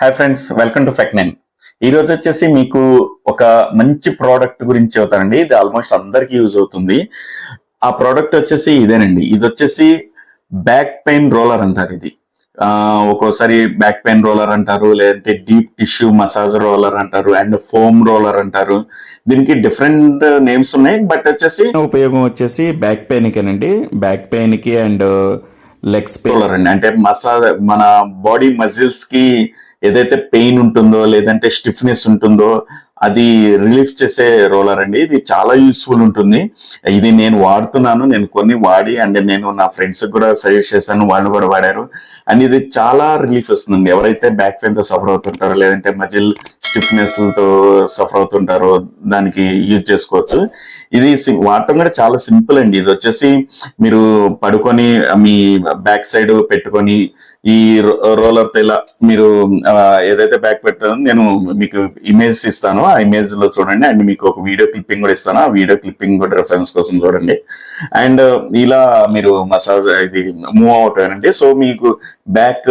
Hi friends, welcome to ఫెక్నైన్. ఈ రోజు వచ్చేసి మీకు ఒక మంచి ప్రోడక్ట్ గురించి చెబుతానండి. ఇది ఆల్మోస్ట్ అందరికీ యూజ్ అవుతుంది. ఆ ప్రోడక్ట్ వచ్చేసి ఇదేనండి. ఇది వచ్చేసి బ్యాక్ పెయిన్ రోలర్ అంటారు. ఇది ఒక్కోసారి బ్యాక్ పెయిన్ రోలర్ అంటారు, లేదంటే డీప్ టిష్యూ మసాజ్ రోలర్ అంటారు, అండ్ ఫోమ్ రోలర్ అంటారు. దీనికి డిఫరెంట్ నేమ్స్ ఉన్నాయి. బట్ వచ్చేసి ఉపయోగం వచ్చేసి బ్యాక్ పెయిన్ కేనండి. బ్యాక్ పెయిన్ కి అండ్ లెగ్స్ రోలర్ అండి. అంటే మసాజ్ మన బాడీ మజిల్స్ కి ఏదైతే పెయిన్ ఉంటుందో లేదంటే స్టిఫ్నెస్ ఉంటుందో అది రిలీఫ్ చేసే రోలర్ అండి. ఇది చాలా యూస్ఫుల్ ఉంటుంది. ఇది నేను వాడుతున్నాను. నేను కొన్ని వాడి అండ్ నేను నా ఫ్రెండ్స్ కూడా సజెస్ట్ చేశాను, వాళ్ళు కూడా వాడారు. అండ్ ఇది చాలా రిలీఫ్ వస్తుందండి. ఎవరైతే బ్యాక్ పెయిన్ తో సఫర్ అవుతుంటారో లేదంటే మజిల్ స్టిఫ్నెస్ తో సఫర్ అవుతుంటారో దానికి యూజ్ చేసుకోవచ్చు. ఇది వాడటం కూడా చాలా సింపుల్ అండి. ఇది వచ్చేసి మీరు పడుకొని మీ బ్యాక్ సైడ్ పెట్టుకొని ఈ రోలర్ తో ఇలా మీరు ఏదైతే బ్యాక్ పెట్టారో నేను మీకు ఇమేజ్ ఇస్తాను. ఆ ఇమేజ్ లో చూడండి. అండ్ మీకు ఒక వీడియో క్లిప్పింగ్ కూడా ఇస్తాను. ఆ వీడియో క్లిప్పింగ్ కూడా రెఫరెన్స్ కోసం చూడండి. అండ్ ఇలా మీరు మసాజ్ ఇది మూవ్ అవుతానండి. సో మీకు బ్యాక్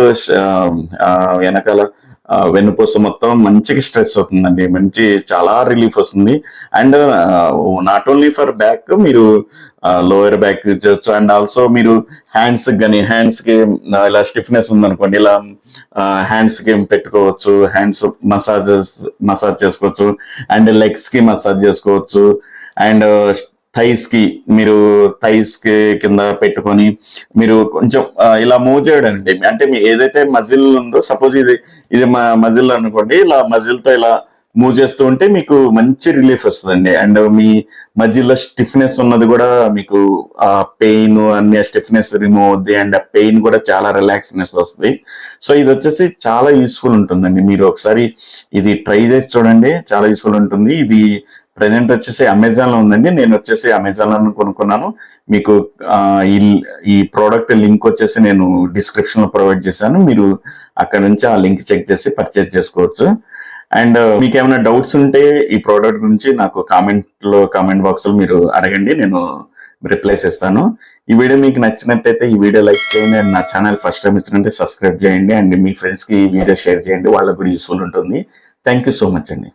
వెనకాల వెన్నుపూస మొత్తం మంచిగా స్ట్రెస్ అవుతుందండి. మంచి చాలా రిలీఫ్ వస్తుంది. And not only for back, మీరు లోయర్ బ్యాక్ చేయొచ్చు. అండ్ ఆల్సో మీరు హ్యాండ్స్ కానీ హ్యాండ్స్ కి ఇలా స్టిఫ్నెస్ ఉందనుకోండి, ఇలా హ్యాండ్స్ కి పెట్టుకోవచ్చు. హ్యాండ్స్ మసాజ్ చేసుకోవచ్చు. అండ్ లెగ్స్ కి మసాజ్ చేసుకోవచ్చు. అండ్ థైస్ కి మీరు థైస్ కి కింద పెట్టుకొని మీరు కొంచెం ఇలా మూవ్ చేయడం అండి. అంటే మీ ఏదైతే మజిల్ ఉందో, సపోజ్ ఇది ఇది మజిల్ అనుకోండి, ఇలా మజిల్ తో ఇలా మూవ్ చేస్తూ ఉంటే మీకు మంచి రిలీఫ్ వస్తుందండి. అండ్ మీ మజిల్లో స్టిఫ్నెస్ ఉన్నది కూడా మీకు ఆ పెయిన్ అన్ని స్టిఫ్నెస్ రిమూవ్ అవుద్ది. అండ్ ఆ పెయిన్ కూడా చాలా రిలాక్స్నెస్ వస్తుంది. సో ఇది వచ్చేసి చాలా యూస్ఫుల్ ఉంటుందండి. మీరు ఒకసారి ఇది ట్రై చేసి చూడండి, చాలా యూస్ఫుల్ ఉంటుంది. ఇది ప్రెసెంట్ వచ్చేసి అమెజాన్ లో ఉందండి. నేను వచ్చేసి అమెజాన్ లో కొనుక్కున్నాను. మీకు ఈ ప్రోడక్ట్ లింక్ వచ్చేసి నేను డిస్క్రిప్షన్ లో ప్రొవైడ్ చేశాను. మీరు అక్కడ నుంచి ఆ లింక్ చెక్ చేసి పర్చేజ్ చేసుకోవచ్చు. అండ్ మీకు ఏమైనా డౌట్స్ ఉంటే ఈ ప్రోడక్ట్ గురించి నాకు కామెంట్ బాక్స్ లో మీరు అడగండి, నేను రిప్లైస్ ఇస్తాను. ఈ వీడియో మీకు నచ్చినట్టయితే ఈ వీడియో లైక్ చేయండి. అండ్ నా ఛానల్ ఫస్ట్ టైం ఇచ్చినట్టే సబ్స్క్రైబ్ చేయండి. అండ్ మీ ఫ్రెండ్స్ కి ఈ వీడియో షేర్ చేయండి, వాళ్ళకు కూడా యూస్ఫుల్ ఉంటుంది. థ్యాంక్ యూ సో మచ్ అండి.